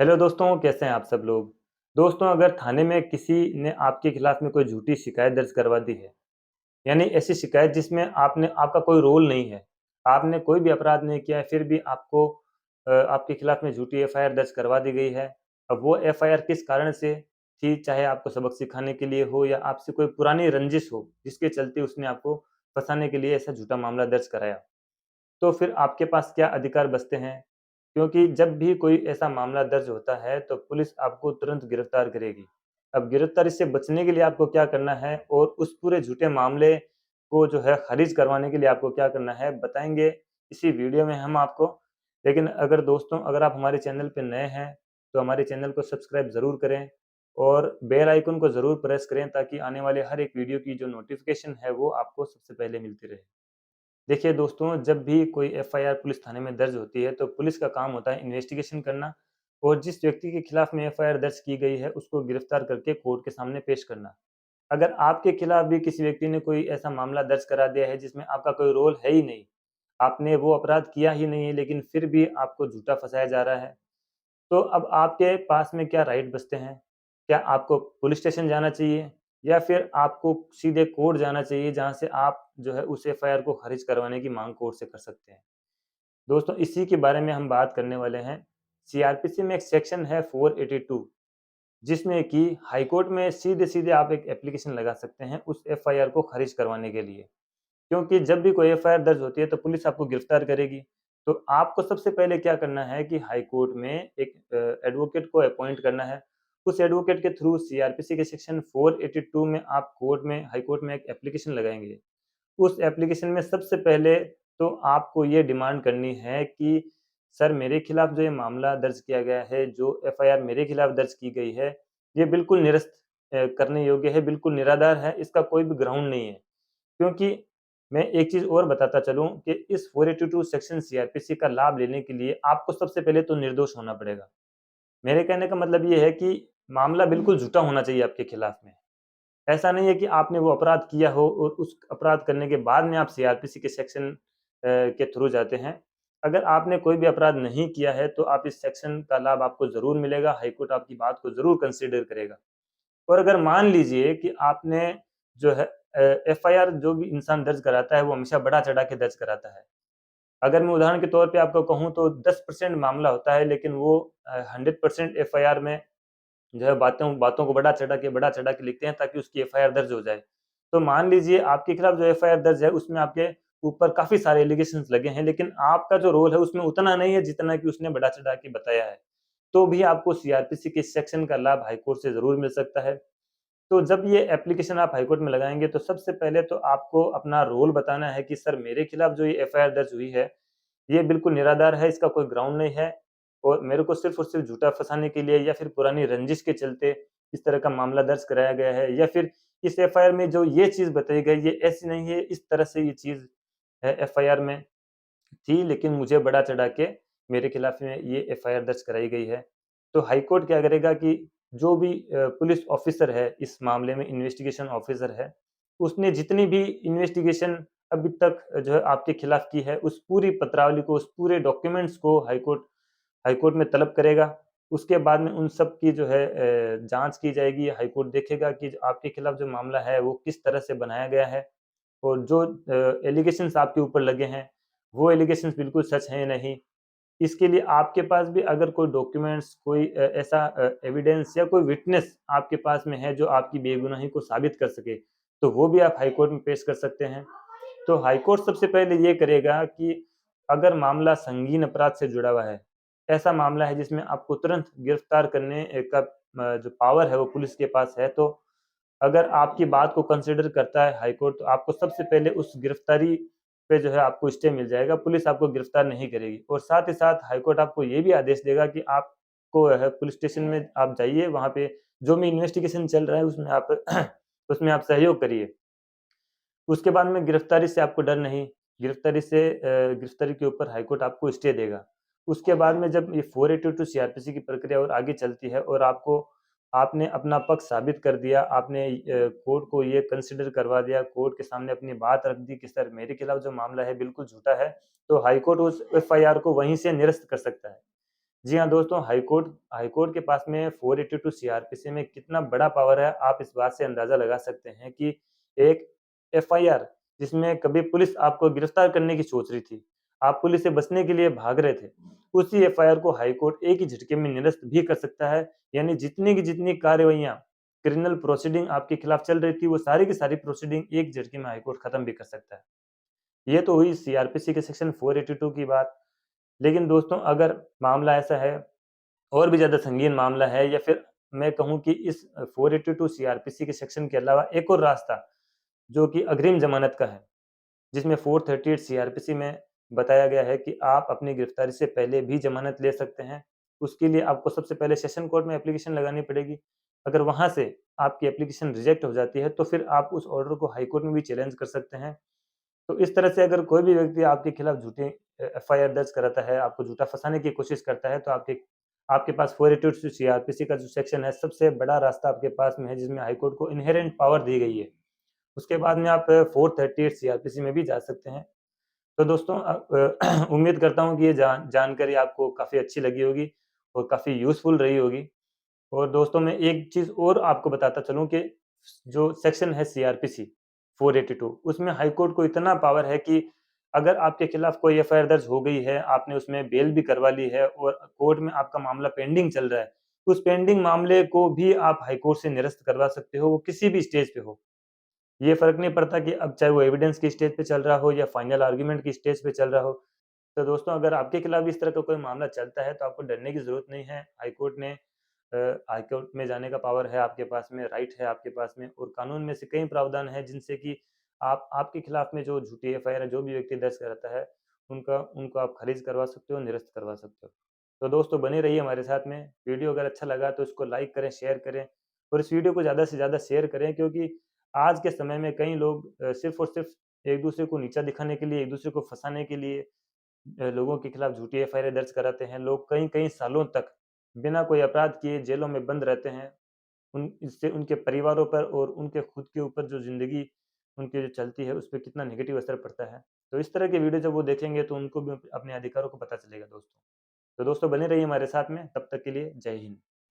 Hello दोस्तों, कैसे हैं आप सब लोग। दोस्तों, अगर थाने में किसी ने आपके खिलाफ में कोई झूठी शिकायत दर्ज करवा दी है, यानी ऐसी शिकायत जिसमें आपका कोई रोल नहीं है, आपने कोई भी अपराध नहीं किया है, फिर भी आपके खिलाफ में झूठी एफआईआर दर्ज करवा दी गई है। अब वो एफआईआर किस कारण से थी, चाहे आपको सबक सिखाने के लिए हो या आपसे कोई पुरानी रंजिश हो, जिसके चलते उसने आपको फंसाने के लिए ऐसा झूठा मामला दर्ज कराया। तो फिर आपके पास क्या अधिकार बचते हैं? क्योंकि जब भी कोई ऐसा मामला दर्ज होता है, तो पुलिस आपको तुरंत गिरफ्तार करेगी। अब गिरफ्तारी से बचने के लिए आपको क्या करना है और उस पूरे झूठे मामले को जो है ख़ारिज करवाने के लिए आपको क्या करना है, बताएँगे इसी वीडियो में हम आपको। लेकिन अगर आप हमारे चैनल पे नए हैं, तो हमारे चैनल को सब्सक्राइब ज़रूर करें और बेल आइकन को ज़रूर प्रेस करें ताकि आने वाले हर एक वीडियो की जो नोटिफ़िकेशन है, वो आपको सबसे पहले मिलती रहे। देखिए दोस्तों, जब भी कोई एफआईआर पुलिस थाने में दर्ज होती है, तो पुलिस का काम होता है इन्वेस्टिगेशन करना और जिस व्यक्ति के खिलाफ में एफआईआर दर्ज की गई है, उसको गिरफ्तार करके कोर्ट के सामने पेश करना। अगर आपके खिलाफ भी किसी व्यक्ति ने कोई ऐसा मामला दर्ज करा दिया है, जिसमें आपका कोई रोल है ही नहीं, आपने वो अपराध किया ही नहीं है, लेकिन फिर भी आपको झूठा फँसाया जा रहा है, तो अब आपके पास में क्या राइट बचते हैं? क्या आपको पुलिस स्टेशन जाना चाहिए या फिर आपको सीधे कोर्ट जाना चाहिए जहाँ से आप जो है उस एफआईआर को खारिज करवाने की माँग कोर्ट से कर सकते हैं। दोस्तों, इसी के बारे में हम बात करने वाले हैं। सीआरपीसी में एक सेक्शन है 482, जिसमें कि हाई कोर्ट में सीधे-सीधे आप एक एप्लीकेशन लगा सकते हैं उस एफआईआर को खारिज करवाने के लिए। क्योंकि जब भी कोई एफआईआर दर्ज होती है, तो पुलिस आपको गिरफ्तार करेगी। तो आपको सबसे पहले क्या करना है कि हाई कोर्ट में एक एडवोकेट को अपॉइंट करना है। उस एडवोकेट के थ्रू सीआरपीसी के सेक्शन 482 में आप हाई कोर्ट में एक एप्लीकेशन लगाएँगे। उस एप्लीकेशन में सबसे पहले तो आपको ये डिमांड करनी है कि सर, मेरे खिलाफ जो ये मामला दर्ज किया गया है, जो एफआईआर मेरे खिलाफ दर्ज की गई है, ये बिल्कुल निरस्त करने योग्य है, बिल्कुल निराधार है, इसका कोई भी ग्राउंड नहीं है। क्योंकि मैं एक चीज़ और बताता चलूँ कि इस 482 सेक्शन सीआरपीसी का लाभ लेने के लिए आपको सबसे पहले तो निर्दोष होना पड़ेगा। मेरे कहने का मतलब ये है कि मामला बिल्कुल झूठा होना चाहिए आपके खिलाफ में। ऐसा नहीं है कि आपने वो अपराध किया हो और उस अपराध करने के बाद में आप सीआरपीसी के सेक्शन के थ्रू जाते हैं। अगर आपने कोई भी अपराध नहीं किया है, तो आप इस सेक्शन का लाभ आपको ज़रूर मिलेगा, हाई कोर्ट आपकी बात को ज़रूर कंसीडर करेगा। और अगर मान लीजिए कि आपने जो है एफआईआर जो भी इंसान दर्ज कराता है, वो हमेशा बढ़ा-चढ़ा के दर्ज कराता है। अगर मैं उदाहरण के तौर पे आपको कहूँ तो 10% मामला होता है, लेकिन वो 100% एफआईआर में जो है बातों को बढ़ा-चढ़ा के लिखते हैं ताकि उसकी एफआईआर दर्ज हो जाए। तो मान लीजिए आपके खिलाफ जो एफआईआर दर्ज है, उसमें आपके ऊपर काफ़ी सारे एलिगेशंस लगे हैं, लेकिन आपका जो रोल है उसमें उतना नहीं है जितना कि उसने बढ़ा-चढ़ा के बताया है। तो भी आपको सीआरपीसी के इस सेक्शन का लाभ हाई कोर्ट से ज़रूर मिल सकता है। तो जब ये एप्लीकेशन आप हाई कोर्ट में लगाएँगे, तो सबसे पहले तो आपको अपना रोल बताना है कि सर, मेरे खिलाफ जो ये एफआईआर दर्ज हुई है, ये बिल्कुल निराधार है, इसका कोई ग्राउंड नहीं है और मेरे को सिर्फ़ और सिर्फ़ झूठा फँसाने के लिए या फिर पुरानी रंजिश के चलते इस तरह का मामला दर्ज कराया गया है, या फिर इस एफआईआर में जो ये चीज़ बताई गई, ये ऐसी नहीं है, इस तरह से ये चीज़ है एफआईआर में थी, लेकिन मुझे बढ़ा-चढ़ा के मेरे खिलाफ में ये एफआईआर दर्ज कराई गई है। तो हाई कोर्ट क्या करेगा कि जो भी पुलिस ऑफ़िसर है, इस मामले में इन्वेस्टिगेशन ऑफ़िसर है, उसने जितनी भी इन्वेस्टिगेशन अभी तक जो है आपके खिलाफ की है, उस पूरी पत्रावली को, उस पूरे डॉक्यूमेंट्स को हाई कोर्ट में तलब करेगा। उसके बाद में उन सब की जो है जाँच की जाएगी। हाई कोर्ट देखेगा कि जो आपके खिलाफ जो मामला है, वो किस तरह से बनाया गया है और जो एलिगेशंस आपके ऊपर लगे हैं, वो एलिगेशंस बिल्कुल सच हैं या नहीं। इसके लिए आपके पास भी अगर कोई डॉक्यूमेंट्स, कोई ऐसा एविडेंस या कोई विटनेस आपके पास में है, जो आपकी बेगुनाही को साबित कर सके, तो वो भी आप हाई कोर्ट में पेश कर सकते हैं। तो हाई कोर्ट सबसे पहले ये करेगा कि अगर मामला संगीन अपराध से जुड़ा हुआ है, ऐसा मामला है जिसमें आपको तुरंत गिरफ्तार करने का जो पावर है वो पुलिस के पास है, तो अगर आपकी बात को कंसिडर करता है हाई कोर्ट, तो आपको सबसे पहले उस गिरफ्तारी पे जो है आपको स्टे मिल जाएगा, पुलिस आपको गिरफ्तार नहीं करेगी। और साथ ही साथ हाई कोर्ट आपको ये भी आदेश देगा कि आपको है पुलिस स्टेशन में आप जाइए, वहाँ पे जो भी इन्वेस्टिगेशन चल रहा है उसमें आप उसमें आप सहयोग करिए। उसके बाद में गिरफ्तारी से आपको डर नहीं, गिरफ्तारी के ऊपर हाई कोर्ट आपको स्टे देगा। उसके बाद में जब ये 482 सीआरपीसी की प्रक्रिया और आगे चलती है और आपने अपना पक्ष साबित कर दिया, आपने कोर्ट को ये कंसिडर करवा दिया, कोर्ट के सामने अपनी बात रख दी कि सर, मेरे खिलाफ जो मामला है बिल्कुल झूठा है, तो हाई कोर्ट उस एफआईआर को वहीं से निरस्त कर सकता है। जी हाँ दोस्तों, हाई कोर्ट के पास में 482 सीआरपीसी में कितना बड़ा पावर है, आप इस बात से अंदाज़ा लगा सकते हैं कि एक एफआईआर जिसमें कभी पुलिस आपको गिरफ्तार करने की सोच रही थी, आप पुलिस से बचने के लिए भाग रहे थे, उसी एफआईआर को हाई कोर्ट एक ही झटके में निरस्त भी कर सकता है। यानी जितनी की जितनी कार्रवाइयाँ, क्रिमिनल प्रोसीडिंग आपके खिलाफ चल रही थी, वो सारी की सारी प्रोसीडिंग एक झटके में हाई कोर्ट खत्म भी कर सकता है। ये तो हुई सीआरपीसी के सेक्शन 482 की बात। लेकिन दोस्तों अगर मामला ऐसा है, और भी ज़्यादा संगीन मामला है, या फिर मैं कहूँ कि इस 482 सीआरपीसी के सेक्शन के अलावा एक और रास्ता, जो कि अग्रिम ज़मानत का है, जिसमें 438 सीआरपीसी में बताया गया है कि आप अपनी गिरफ्तारी से पहले भी ज़मानत ले सकते हैं। उसके लिए आपको सबसे पहले सेशन कोर्ट में एप्लीकेशन लगानी पड़ेगी। अगर वहाँ से आपकी एप्लीकेशन रिजेक्ट हो जाती है, तो फिर आप उस ऑर्डर को हाई कोर्ट में भी चैलेंज कर सकते हैं। तो इस तरह से अगर कोई भी व्यक्ति आपके खिलाफ झूठी एफआईआर दर्ज कराता है, आपको झूठा फँसाने की कोशिश करता है, तो आपके आपके पास 482 सीआरपीसी का जो सेक्शन है, सबसे बड़ा रास्ता आपके पास में है, जिसमें हाई कोर्ट को इन्हेरेंट पावर दी गई है। उसके बाद में आप 438 सीआरपीसी में भी जा सकते हैं। तो दोस्तों उम्मीद करता हूँ कि ये जानकारी आपको काफ़ी अच्छी लगी होगी और काफ़ी यूज़फुल रही होगी। और दोस्तों मैं एक चीज़ और आपको बताता चलूँ कि जो सेक्शन है सीआरपीसी 482, उसमें हाई कोर्ट को इतना पावर है कि अगर आपके खिलाफ कोई एफआईआर दर्ज हो गई है, आपने उसमें बेल भी करवा ली है और कोर्ट में आपका मामला पेंडिंग चल रहा है, उस पेंडिंग मामले को भी आप हाई कोर्ट से निरस्त करवा सकते हो, वो किसी भी स्टेज पे हो। ये फ़र्क नहीं पड़ता कि अब चाहे वो एविडेंस की स्टेज पे चल रहा हो या फाइनल आर्गुमेंट की स्टेज पे चल रहा हो। तो दोस्तों अगर आपके खिलाफ भी इस तरह का कोई मामला चलता है, तो आपको डरने की ज़रूरत नहीं है। हाई कोर्ट में जाने का पावर है आपके पास में, राइट है आपके पास में, और कानून में से कई प्रावधान हैं जिनसे कि आप आपके खिलाफ में जो झूठी एफआईआर है, जो भी व्यक्ति दर्ज कराता है, उनका उनको आप खारिज करवा सकते हो, निरस्त करवा सकते हो। तो दोस्तों बने रहिए हमारे साथ में। वीडियो अगर अच्छा लगा तो इसको लाइक करें, शेयर करें, और इस वीडियो को ज़्यादा से ज़्यादा शेयर करें, क्योंकि आज के समय में कई लोग सिर्फ़ और सिर्फ़ एक-दूसरे को नीचा दिखाने के लिए, एक-दूसरे को फँसाने के लिए लोगों के खिलाफ झूठी एफआईआर दर्ज कराते हैं। लोग कई-कई सालों तक बिना कोई अपराध किए जेलों में बंद रहते हैं। उन इससे उनके परिवारों पर और उनके खुद के ऊपर जो ज़िंदगी उनकी जो चलती है, उस पे कितना नेगेटिव असर पड़ता है। तो इस तरह के वीडियो जब वो देखेंगे, तो उनको भी अपने अधिकारों को पता चलेगा दोस्तों। तो दोस्तों बने रहिए हमारे साथ में, तब तक के लिए जय हिंद।